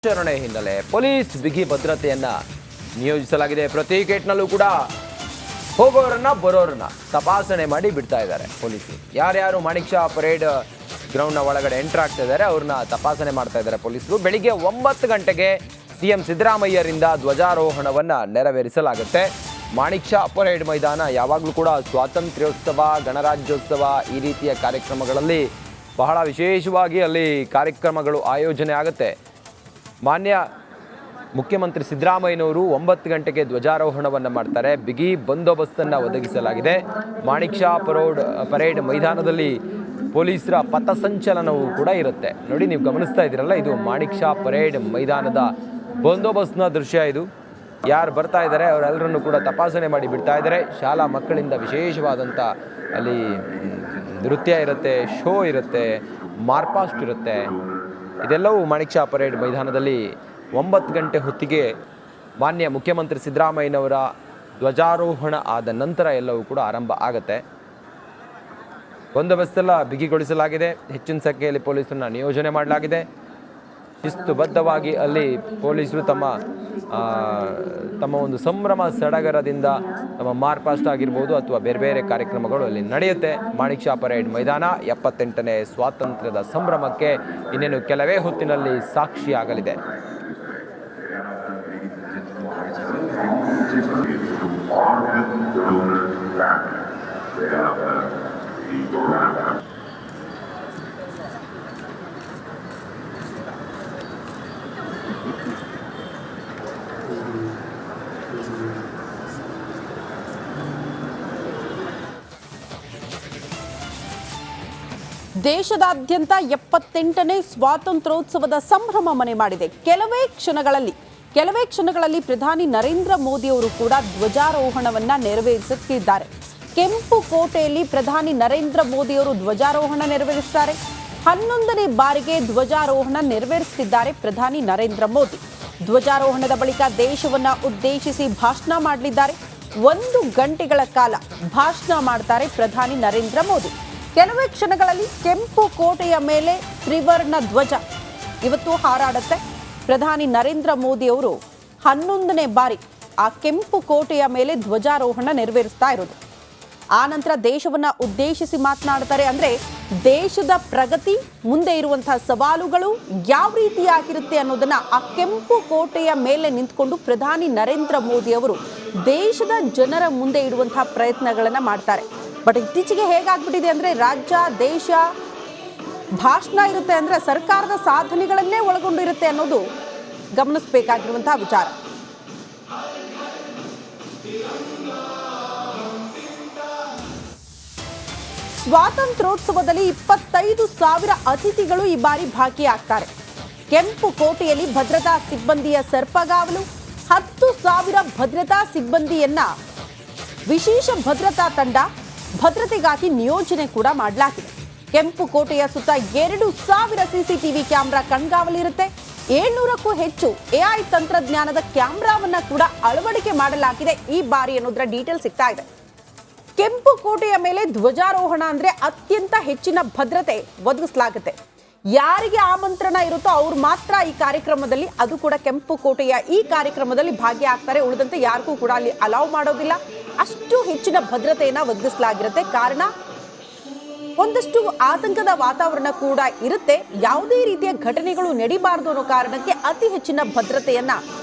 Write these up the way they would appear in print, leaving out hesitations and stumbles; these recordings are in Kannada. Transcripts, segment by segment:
ಆಚರಣೆ ಹಿನ್ನೆಲೆ ಪೊಲೀಸ್ ಬಿಗಿ ಭದ್ರತೆಯನ್ನ ನಿಯೋಜಿಸಲಾಗಿದೆ. ಪ್ರತಿ ಗೇಟ್ನಲ್ಲೂ ಕೂಡ ಹೋಗೋರನ್ನ ಬರೋರನ್ನ ತಪಾಸಣೆ ಮಾಡಿ ಬಿಡ್ತಾ ಇದ್ದಾರೆ ಪೊಲೀಸರು. ಯಾರ್ಯಾರು ಮಾಣಿಕ್ ಷಾ ಪರೇಡ್ ಗ್ರೌಂಡ್ನ ಒಳಗಡೆ ಎಂಟರ್ ಆಗ್ತಾ ಇದ್ದಾರೆ ಅವ್ರನ್ನ ತಪಾಸಣೆ ಮಾಡ್ತಾ ಇದ್ದಾರೆ ಪೊಲೀಸರು. ಬೆಳಿಗ್ಗೆ 9 ಗಂಟೆಗೆ ಸಿಎಂ ಸಿದ್ದರಾಮಯ್ಯರಿಂದ ಧ್ವಜಾರೋಹಣವನ್ನ ನೆರವೇರಿಸಲಾಗುತ್ತೆ. ಮಾಣಿಕ್ ಷಾ ಪರೇಡ್ ಮೈದಾನ ಯಾವಾಗಲೂ ಕೂಡ ಸ್ವಾತಂತ್ರ್ಯೋತ್ಸವ, ಗಣರಾಜ್ಯೋತ್ಸವ ಈ ರೀತಿಯ ಕಾರ್ಯಕ್ರಮಗಳಲ್ಲಿ ಬಹಳ ವಿಶೇಷವಾಗಿ ಅಲ್ಲಿ ಕಾರ್ಯಕ್ರಮಗಳು ಆಯೋಜನೆ ಆಗುತ್ತೆ. ಮಾನ್ಯ ಮುಖ್ಯಮಂತ್ರಿ ಸಿದ್ದರಾಮಯ್ಯನವರು 9 ಗಂಟೆಗೆ ಧ್ವಜಾರೋಹಣವನ್ನು ಮಾಡ್ತಾರೆ. ಬಿಗಿ ಬಂದೋಬಸ್ತನ್ನು ಒದಗಿಸಲಾಗಿದೆ. ಮಾಣಿಕ್ ಷಾ ಪರೇಡ್ ಮೈದಾನದಲ್ಲಿ ಪೊಲೀಸರ ಪಥಸಂಚಲನವೂ ಕೂಡ ಇರುತ್ತೆ. ನೋಡಿ, ನೀವು ಗಮನಿಸ್ತಾ ಇದ್ದೀರಲ್ಲ, ಇದು ಮಾಣಿಕ್ ಷಾ ಪರೇಡ್ ಮೈದಾನದ ಬಂದೋಬಸ್ತ್ನ ದೃಶ್ಯ. ಇದು ಯಾರು ಬರ್ತಾ ಇದ್ದಾರೆ ಅವರೆಲ್ಲರನ್ನು ಕೂಡ ತಪಾಸಣೆ ಮಾಡಿ ಬಿಡ್ತಾ ಇದ್ದಾರೆ. ಶಾಲಾ ಮಕ್ಕಳಿಂದ ವಿಶೇಷವಾದಂಥ ಅಲ್ಲಿ ನೃತ್ಯ ಇರುತ್ತೆ, ಶೋ ಇರುತ್ತೆ, ಮಾರ್ಪಾಸ್ಟ್ ಇರುತ್ತೆ. ಇದೆಲ್ಲವೂ ಮಾಣಿಕ್ ಷಾ ಪರೇಡ್ ಮೈದಾನದಲ್ಲಿ 9 ಗಂಟೆ ಹೊತ್ತಿಗೆ ಮಾನ್ಯ ಮುಖ್ಯಮಂತ್ರಿ ಸಿದ್ದರಾಮಯ್ಯನವರ ಧ್ವಜಾರೋಹಣ ಆದ ನಂತರ ಎಲ್ಲವೂ ಕೂಡ ಆರಂಭ ಆಗುತ್ತೆ. ಬಂದೋಬಸ್ತೆಲ್ಲ ಬಿಗಿಗೊಳಿಸಲಾಗಿದೆ. ಹೆಚ್ಚಿನ ಸಂಖ್ಯೆಯಲ್ಲಿ ಪೊಲೀಸರನ್ನ ನಿಯೋಜನೆ ಮಾಡಲಾಗಿದೆ. ಶಿಸ್ತುಬದ್ಧವಾಗಿ ಅಲ್ಲಿ ಪೊಲೀಸರು ತಮ್ಮ ಒಂದು ಸಂಭ್ರಮ ಸಡಗರದಿಂದ ತಮ್ಮ ಮಾರ್ಪಾಸ್ಟ್ ಆಗಿರ್ಬೋದು ಅಥವಾ ಬೇರೆ ಬೇರೆ ಕಾರ್ಯಕ್ರಮಗಳು ಅಲ್ಲಿ ನಡೆಯುತ್ತೆ. ಮಾಣಿಕ್ ಷಾ ಪರೇಡ್ ಮೈದಾನ 78ನೇ ಸ್ವಾತಂತ್ರ್ಯದ ಸಂಭ್ರಮಕ್ಕೆ ಇನ್ನೇನು ಕೆಲವೇ ಹೊತ್ತಿನಲ್ಲಿ ಸಾಕ್ಷಿಯಾಗಲಿದೆ. ದೇಶದಾದ್ಯಂತ 78ನೇ ಸ್ವಾತಂತ್ರ್ಯೋತ್ಸವದ ಸಂಭ್ರಮ ಮನೆ ಮಾಡಿದೆ. ಕೆಲವೇ ಕ್ಷಣಗಳಲ್ಲಿ ಪ್ರಧಾನಿ ನರೇಂದ್ರ ಮೋದಿ ಅವರು ಕೂಡ ಧ್ವಜಾರೋಹಣವನ್ನ ನೆರವೇರಿಸುತ್ತಿದ್ದಾರೆ. ಕೆಂಪು ಕೋಟೆಯಲ್ಲಿ ಪ್ರಧಾನಿ ನರೇಂದ್ರ ಮೋದಿ ಅವರು ಧ್ವಜಾರೋಹಣ ನೆರವೇರಿಸುತ್ತಾರೆ. 11ನೇ ಬಾರಿಗೆ ಧ್ವಜಾರೋಹಣ ನೆರವೇರಿಸುತ್ತಿದ್ದಾರೆ ಪ್ರಧಾನಿ ನರೇಂದ್ರ ಮೋದಿ. ಧ್ವಜಾರೋಹಣದ ಬಳಿಕ ದೇಶವನ್ನ ಉದ್ದೇಶಿಸಿ ಭಾಷಣ ಮಾಡಲಿದ್ದಾರೆ. 1 ಗಂಟೆಗಳ ಕಾಲ ಭಾಷಣ ಮಾಡ್ತಾರೆ ಪ್ರಧಾನಿ ನರೇಂದ್ರ ಮೋದಿ. ಕೆಲವೇ ಕ್ಷಣಗಳಲ್ಲಿ ಕೆಂಪು ಕೋಟೆಯ ಮೇಲೆ ತ್ರಿವರ್ಣ ಧ್ವಜ ಇವತ್ತು ಹಾರಾಡುತ್ತೆ. ಪ್ರಧಾನಿ ನರೇಂದ್ರ ಮೋದಿ ಅವರು 11ನೇ ಬಾರಿ ಆ ಕೆಂಪು ಕೋಟೆಯ ಮೇಲೆ ಧ್ವಜಾರೋಹಣ ನೆರವೇರಿಸ್ತಾ ಇರೋದು. ಆ ನಂತರ ದೇಶವನ್ನ ಉದ್ದೇಶಿಸಿ ಮಾತನಾಡ್ತಾರೆ. ಅಂದ್ರೆ ದೇಶದ ಪ್ರಗತಿ, ಮುಂದೆ ಇರುವಂತಹ ಸವಾಲುಗಳು ಯಾವ ರೀತಿಯಾಗಿರುತ್ತೆ ಅನ್ನೋದನ್ನ ಆ ಕೆಂಪು ಕೋಟೆಯ ಮೇಲೆ ನಿಂತ್ಕೊಂಡು ಪ್ರಧಾನಿ ನರೇಂದ್ರ ಮೋದಿ ಅವರು ದೇಶದ ಜನರ ಮುಂದೆ ಇಡುವಂತಹ ಪ್ರಯತ್ನಗಳನ್ನ ಮಾಡ್ತಾರೆ. ಬಟ್ ಇತ್ತೀಚೆಗೆ ಹೇಗಾಗ್ಬಿಟ್ಟಿದೆ ಅಂದ್ರೆ ರಾಜ್ಯ, ದೇಶ, ಭಾಷಣ ಇರುತ್ತೆ ಅಂದ್ರೆ ಸರ್ಕಾರದ ಸಾಧನೆಗಳನ್ನೇ ಒಳಗೊಂಡಿರುತ್ತೆ ಅನ್ನೋದು ಗಮನಿಸಬೇಕಾಗಿರುವಂತಹ ವಿಚಾರ. ಸ್ವಾತಂತ್ರ್ಯೋತ್ಸವದಲ್ಲಿ 25,000 ಅತಿಥಿಗಳು ಈ ಬಾರಿ ಭಾಗಿಯಾಗ್ತಾರೆ. ಕೆಂಪು ಕೋಟೆಯಲ್ಲಿ ಭದ್ರತಾ ಸಿಬ್ಬಂದಿಯ ಸರ್ಪಗಾವಲು, 10,000 ಭದ್ರತಾ ಸಿಬ್ಬಂದಿಯನ್ನ ವಿಶೇಷ ಭದ್ರತಾ ತಂಡ ಭದ್ರತೆಗಾಗಿ ನಿಯೋಜನೆ ಕೂಡ ಮಾಡಲಾಗಿದೆ. ಕೆಂಪು ಕೋಟೆಯ ಸುತ್ತ 2,000 ಸಿಸಿಟಿವಿ ಕ್ಯಾಮೆರಾ ಕಣ್ಗಾವಲಿರುತ್ತೆ. 700ಕ್ಕೂ ಹೆಚ್ಚು AI ತಂತ್ರಜ್ಞಾನದ ಕ್ಯಾಮೆರಾವನ್ನ ಕೂಡ ಅಳವಡಿಕೆ ಮಾಡಲಾಗಿದೆ ಈ ಬಾರಿ ಅನ್ನೋದರ ಡೀಟೇಲ್ ಸಿಗ್ತಾ ಇದೆ. ಕೆಂಪು ಕೋಟೆಯ ಮೇಲೆ ಧ್ವಜಾರೋಹಣ ಅಂದ್ರೆ ಅತ್ಯಂತ ಹೆಚ್ಚಿನ ಭದ್ರತೆ ಒದಗಿಸಲಾಗುತ್ತೆ. ಯಾರಿಗೆ ಆಮಂತ್ರಣ ಇರುತ್ತೋ ಅವ್ರು ಮಾತ್ರ ಈ ಕಾರ್ಯಕ್ರಮದಲ್ಲಿ, ಅದು ಕೂಡ ಕೆಂಪು ಕೋಟೆಯ ಈ ಕಾರ್ಯಕ್ರಮದಲ್ಲಿ ಭಾಗಿಯಾಗ್ತಾರೆ. ಉಳಿದಂತೆ ಯಾರಿಗೂ ಕೂಡ ಅಲ್ಲಿ ಅಲೌ ಮಾಡೋದಿಲ್ಲ. ಅಷ್ಟು ಹೆಚ್ಚಿನ ಭದ್ರತೆಯನ್ನ ಒದಗಿಸಲಾಗಿರುತ್ತೆ. ಕಾರಣ ಒಂದಷ್ಟು ಆತಂಕದ ವಾತಾವರಣ ಕೂಡ ಇರುತ್ತೆ. ಯಾವುದೇ ರೀತಿಯ ಘಟನೆಗಳು ನಡೀಬಾರದು ಅನ್ನೋ ಕಾರಣಕ್ಕೆ ಅತಿ ಹೆಚ್ಚಿನ ಭದ್ರತೆಯನ್ನ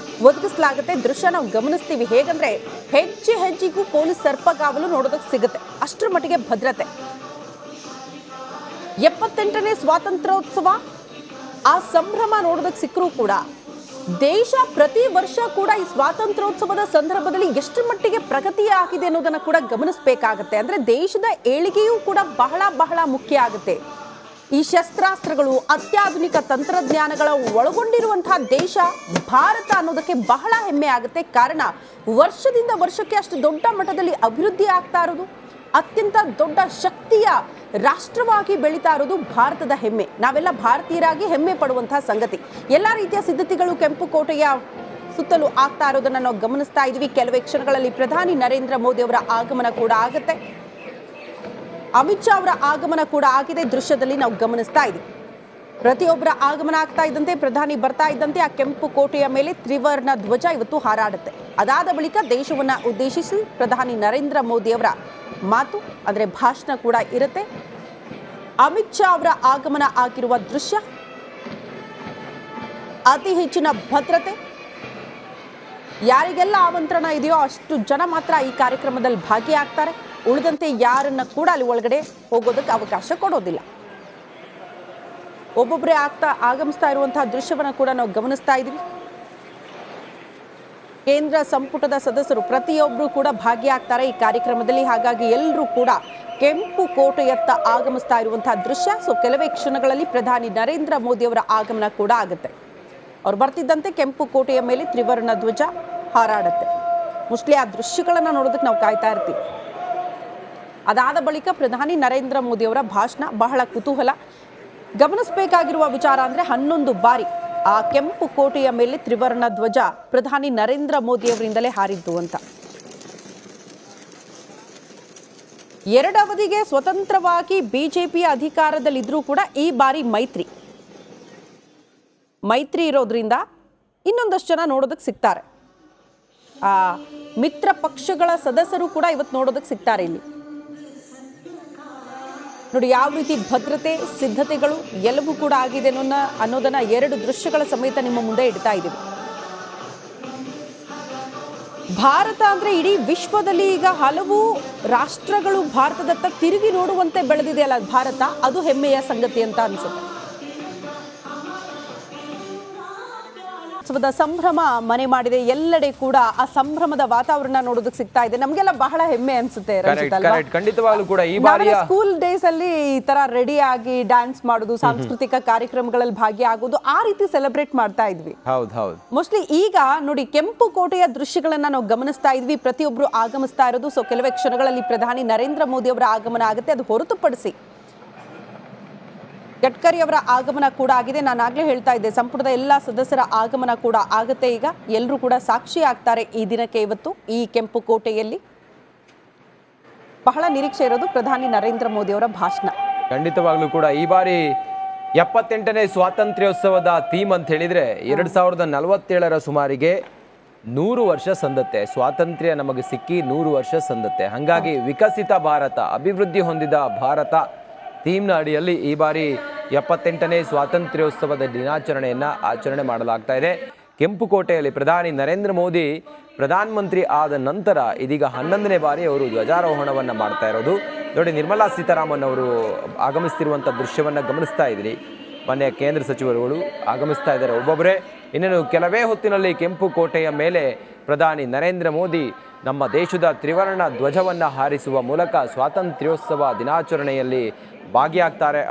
ಒದಗಿಸಲಾಗುತ್ತೆ. ದೃಶ್ಯ ನಾವು ಗಮನಿಸ್ತೀವಿ. ಹೇಗಂದ್ರೆ ಹೆಜ್ಜೆಗೂ ಪೊಲೀಸ್ ಸರ್ಪಗಾವಲು ನೋಡೋದಕ್ಕೆ ಸಿಗುತ್ತೆ. ಅಷ್ಟರ ಮಟ್ಟಿಗೆ ಭದ್ರತೆ. 78ನೇ ಸ್ವಾತಂತ್ರ್ಯೋತ್ಸವ ಆ ಸಂಭ್ರಮ ನೋಡೋದಕ್ಕೆ ಸಿಕ್ಕರೂ ಕೂಡ ದೇಶ ಪ್ರತಿ ವರ್ಷ ಕೂಡ ಈ ಸ್ವಾತಂತ್ರ್ಯೋತ್ಸವದ ಸಂದರ್ಭದಲ್ಲಿ ಎಷ್ಟು ಮಟ್ಟಿಗೆ ಪ್ರಗತಿ ಆಗಿದೆ ಅನ್ನೋದನ್ನ ಕೂಡ ಗಮನಿಸಬೇಕಾಗತ್ತೆ. ಅಂದ್ರೆ ದೇಶದ ಏಳಿಗೆಯೂ ಕೂಡ ಬಹಳ ಮುಖ್ಯ ಆಗುತ್ತೆ. ಈ ಶಸ್ತ್ರಾಸ್ತ್ರಗಳು, ಅತ್ಯಾಧುನಿಕ ತಂತ್ರಜ್ಞಾನಗಳ ಒಳಗೊಂಡಿರುವಂತಹ ದೇಶ ಭಾರತ ಅನ್ನೋದಕ್ಕೆ ಬಹಳ ಹೆಮ್ಮೆ ಆಗುತ್ತೆ. ಕಾರಣ ವರ್ಷದಿಂದ ವರ್ಷಕ್ಕೆ ಅಷ್ಟು ದೊಡ್ಡ ಮಟ್ಟದಲ್ಲಿ ಅಭಿವೃದ್ಧಿ ಆಗ್ತಾ ಇರೋದು, ಅತ್ಯಂತ ದೊಡ್ಡ ಶಕ್ತಿಯ ರಾಷ್ಟ್ರವಾಗಿ ಬೆಳೀತಾ ಇರೋದು ಭಾರತದ ಹೆಮ್ಮೆ. ನಾವೆಲ್ಲ ಭಾರತೀಯರಾಗಿ ಹೆಮ್ಮೆ ಪಡುವಂತಹ ಸಂಗತಿ. ಎಲ್ಲ ರೀತಿಯ ಸಿದ್ಧತೆಗಳು ಕೆಂಪು ಕೋಟೆಯ ಸುತ್ತಲೂ ಆಗ್ತಾ ಇರೋದನ್ನ ನಾವು ಗಮನಿಸ್ತಾ ಇದ್ವಿ. ಕೆಲವೇ ಕ್ಷಣಗಳಲ್ಲಿ ಪ್ರಧಾನಿ ನರೇಂದ್ರ ಮೋದಿ ಅವರ ಆಗಮನ ಕೂಡ ಆಗುತ್ತೆ. ಅಮಿತ್ ಶಾ ಅವರ ಆಗಮನ ಕೂಡ ಆಗಿದೆ. ದೃಶ್ಯದಲ್ಲಿ ನಾವು ಗಮನಿಸ್ತಾ ಇದ್ದೀವಿ. ಪ್ರತಿಯೊಬ್ಬರ ಆಗಮನ ಆಗ್ತಾ ಇದ್ದಂತೆ, ಪ್ರಧಾನಿ ಬರ್ತಾ ಇದ್ದಂತೆ ಆ ಕೆಂಪು ಕೋಟೆಯ ಮೇಲೆ ತ್ರಿವರ್ಣ ಧ್ವಜ ಇವತ್ತು ಹಾರಾಡುತ್ತೆ. ಅದಾದ ಬಳಿಕ ದೇಶವನ್ನ ಉದ್ದೇಶಿಸಿ ಪ್ರಧಾನಿ ನರೇಂದ್ರ ಮೋದಿ ಅವರ ಮಾತು ಅಂದರೆ ಭಾಷಣ ಕೂಡ ಇರುತ್ತೆ. ಅಮಿತ್ ಶಾ ಅವರ ಆಗಮನ ಆಗಿರುವ ದೃಶ್ಯ, ಅತಿ ಹೆಚ್ಚಿನ ಭದ್ರತೆ, ಯಾರಿಗೆಲ್ಲ ಆಮಂತ್ರಣ ಇದೆಯೋ ಅಷ್ಟು ಜನ ಮಾತ್ರ ಈ ಕಾರ್ಯಕ್ರಮದಲ್ಲಿ ಭಾಗಿಯಾಗ್ತಾರೆ. ಉಳಿದಂತೆ ಯಾರನ್ನ ಕೂಡ ಅಲ್ಲಿ ಒಳಗಡೆ ಹೋಗೋದಕ್ಕೆ ಅವಕಾಶ ಕೊಡೋದಿಲ್ಲ. ಒಬ್ಬೊಬ್ಬರೇ ಆಗಮಿಸ್ತಾ ಇರುವಂತಹ ದೃಶ್ಯವನ್ನು ಕೂಡ ನಾವು ಗಮನಿಸ್ತಾ ಇದ್ದೀವಿ. ಕೇಂದ್ರ ಸಂಪುಟದ ಸದಸ್ಯರು ಪ್ರತಿಯೊಬ್ಬರು ಕೂಡ ಭಾಗಿಯಾಗ್ತಾರೆ ಈ ಕಾರ್ಯಕ್ರಮದಲ್ಲಿ. ಹಾಗಾಗಿ ಎಲ್ಲರೂ ಕೂಡ ಕೆಂಪು ಕೋಟೆಯತ್ತ ಆಗಮಿಸ್ತಾ ಇರುವಂತಹ ದೃಶ್ಯ. ಸೊ ಕೆಲವೇ ಕ್ಷಣಗಳಲ್ಲಿ ಪ್ರಧಾನಿ ನರೇಂದ್ರ ಮೋದಿ ಅವರ ಆಗಮನ ಕೂಡ ಆಗುತ್ತೆ. ಅವ್ರು ಬರ್ತಿದ್ದಂತೆ ಕೆಂಪು ಕೋಟೆಯ ಮೇಲೆ ತ್ರಿವರ್ಣ ಧ್ವಜ ಹಾರಾಡುತ್ತೆ. ಮೋಸ್ಟ್ಲಿ ಆ ದೃಶ್ಯಗಳನ್ನು ನೋಡೋದಕ್ಕೆ ನಾವು ಕಾಯ್ತಾ ಇರ್ತೀವಿ. ಅದಾದ ಬಳಿಕ ಪ್ರಧಾನಿ ನರೇಂದ್ರ ಮೋದಿ ಅವರ ಭಾಷಣ ಬಹಳ ಕುತೂಹಲ. ಗಮನಿಸಬೇಕಾಗಿರುವ ವಿಚಾರ ಅಂದರೆ 11 ಬಾರಿ ಆ ಕೆಂಪು ಕೋಟೆಯ ಮೇಲೆ ತ್ರಿವರ್ಣ ಧ್ವಜ ಪ್ರಧಾನಿ ನರೇಂದ್ರ ಮೋದಿ ಅವರಿಂದಲೇ ಹಾರಿದ್ದು ಅಂತ. 2 ಅವಧಿಗೆ ಸ್ವತಂತ್ರವಾಗಿ ಬಿಜೆಪಿ ಅಧಿಕಾರದಲ್ಲಿದ್ರೂ ಕೂಡ ಈ ಬಾರಿ ಮೈತ್ರಿ ಇರೋದ್ರಿಂದ ಇನ್ನೊಂದಷ್ಟು ಜನ ನೋಡೋದಕ್ಕೆ ಸಿಗ್ತಾರೆ. ಆ ಮಿತ್ರ ಪಕ್ಷಗಳ ಸದಸ್ಯರು ಕೂಡ ಇವತ್ತು ನೋಡೋದಕ್ಕೆ ಸಿಗ್ತಾರೆ ಇಲ್ಲಿ. ನೋಡಿ ಯಾವ ರೀತಿ ಭದ್ರತೆ ಸಿದ್ಧತೆಗಳು ಎಲ್ಲವೂ ಕೂಡ ಆಗಿದೆ ಅನ್ನೋದನ್ನ 2 ದೃಶ್ಯಗಳ ಸಮೇತ ನಿಮ್ಮ ಮುಂದೆ ಇಡ್ತಾ ಇದ್ದೀವಿ. ಭಾರತ ಅಂದ್ರೆ ಇಡೀ ವಿಶ್ವದಲ್ಲಿ ಈಗ ಹಲವು ರಾಷ್ಟ್ರಗಳು ಭಾರತದತ್ತ ತಿರುಗಿ ನೋಡುವಂತೆ ಬೆಳೆದಿದೆ ಅಲ್ಲ ಭಾರತ, ಅದು ಹೆಮ್ಮೆಯ ಸಂಗತಿ ಅಂತ ಅನ್ಸುತ್ತೆ. ಉತ್ಸವದ ಸಂಭ್ರಮ ಮನೆ ಮಾಡಿದೆ. ಎಲ್ಲೆಡೆ ಕೂಡ ಆ ಸಂಭ್ರಮದ ವಾತಾವರಣ ನೋಡೋದಕ್ಕೆ ಸಿಗ್ತಾ ಇದೆ. ನಮಗೆಲ್ಲ ಬಹಳ ಹೆಮ್ಮೆ ಅನ್ಸುತ್ತೆ. ಖಂಡಿತವಾಗ್ಲೂ ಕೂಡ ಈ ಬಾರಿಯ ಸ್ಕೂಲ್ ಡೇಸ್ ಅಲ್ಲಿ ಈ ತರ ರೆಡಿ ಆಗಿ ಡ್ಯಾನ್ಸ್ ಮಾಡೋದು, ಸಾಂಸ್ಕೃತಿಕ ಕಾರ್ಯಕ್ರಮಗಳಲ್ಲಿ ಭಾಗಿಯಾಗೋದು, ಆ ರೀತಿ ಸೆಲೆಬ್ರೇಟ್ ಮಾಡ್ತಾ ಇದ್ವಿ. ಮೋಸ್ಟ್ಲಿ ಈಗ ನೋಡಿ ಕೆಂಪು ಕೋಟೆಯ ದೃಶ್ಯಗಳನ್ನ ನಾವು ಗಮನಿಸ್ತಾ ಇದ್ವಿ. ಪ್ರತಿಯೊಬ್ರು ಆಗಮಿಸ್ತಾ ಇರೋದು. ಸೊ ಕೆಲವೇ ಕ್ಷಣಗಳಲ್ಲಿ ಪ್ರಧಾನಿ ನರೇಂದ್ರ ಮೋದಿ ಅವರ ಆಗಮನ ಆಗುತ್ತೆ. ಅದು ಹೊರತುಪಡಿಸಿ ಗಡ್ಕರಿ ಅವರ ಆಗಮನ ಕೂಡ ಆಗಿದೆ. ನಾನು ಆಗ್ಲೇ ಹೇಳ್ತಾ ಇದ್ದೆ, ಸಂಪುಟದ ಎಲ್ಲ ಸದಸ್ಯರ ಆಗಮನ ಕೂಡ ಆಗುತ್ತೆ. ಈಗ ಎಲ್ಲರೂ ಕೂಡ ಸಾಕ್ಷಿ ಆಗ್ತಾರೆ ಈ ದಿನಕ್ಕೆ. ಇವತ್ತು ಈ ಕೆಂಪು ಕೋಟೆಯಲ್ಲಿ ಬಹಳ ನಿರೀಕ್ಷೆ ಇರೋದು ಪ್ರಧಾನಿ ನರೇಂದ್ರ ಮೋದಿ ಅವರ ಭಾಷಣ. ಖಂಡಿತವಾಗ್ಲೂ ಕೂಡ ಈ ಬಾರಿ 78ನೇ ಸ್ವಾತಂತ್ರ್ಯೋತ್ಸವದ ಥೀಮ್ ಅಂತ ಹೇಳಿದ್ರೆ 2047ರ ಸುಮಾರಿಗೆ 100 ವರ್ಷ ಸಂದತ್ತೆ. ಸ್ವಾತಂತ್ರ್ಯ ನಮಗೆ ಸಿಕ್ಕಿ 100 ವರ್ಷ ಸಂದತ್ತೆ. ಹಾಗಾಗಿ ವಿಕಸಿತ ಭಾರತ, ಅಭಿವೃದ್ಧಿ ಹೊಂದಿದ ಭಾರತ ಥೀಮ್ನ ಅಡಿಯಲ್ಲಿ ಈ ಬಾರಿ 78ನೇ ಸ್ವಾತಂತ್ರ್ಯೋತ್ಸವದ ದಿನಾಚರಣೆಯನ್ನು ಆಚರಣೆ ಮಾಡಲಾಗ್ತಾ ಇದೆ. ಕೆಂಪುಕೋಟೆಯಲ್ಲಿ ಪ್ರಧಾನಿ ನರೇಂದ್ರ ಮೋದಿ ಪ್ರಧಾನಮಂತ್ರಿ ಆದ ನಂತರ ಇದೀಗ 11ನೇ ಬಾರಿ ಅವರು ಧ್ವಜಾರೋಹಣವನ್ನು ಮಾಡ್ತಾ ಇರೋದು. ನೋಡಿ, ನಿರ್ಮಲಾ ಸೀತಾರಾಮನ್ ಅವರು ಆಗಮಿಸ್ತಿರುವಂಥ ದೃಶ್ಯವನ್ನು ಗಮನಿಸ್ತಾ ಇದ್ದೀರಿ. ಮಾನ್ಯ ಕೇಂದ್ರ ಸಚಿವರುಗಳು ಆಗಮಿಸ್ತಾ ಇದ್ದಾರೆ ಒಬ್ಬೊಬ್ಬರೇ. ಇನ್ನೇನು ಕೆಲವೇ ಹೊತ್ತಿನಲ್ಲಿ ಕೆಂಪು ಕೋಟೆಯ ಮೇಲೆ ಪ್ರಧಾನಿ ನರೇಂದ್ರ ಮೋದಿ ನಮ್ಮ ದೇಶದ ತ್ರಿವರ್ಣ ಧ್ವಜವನ್ನು ಹಾರಿಸುವ ಮೂಲಕ ಸ್ವಾತಂತ್ರ್ಯೋತ್ಸವ ದಿನಾಚರಣೆಯಲ್ಲಿ ಭಾಗಿಯಾಗ್ತಾರೆ.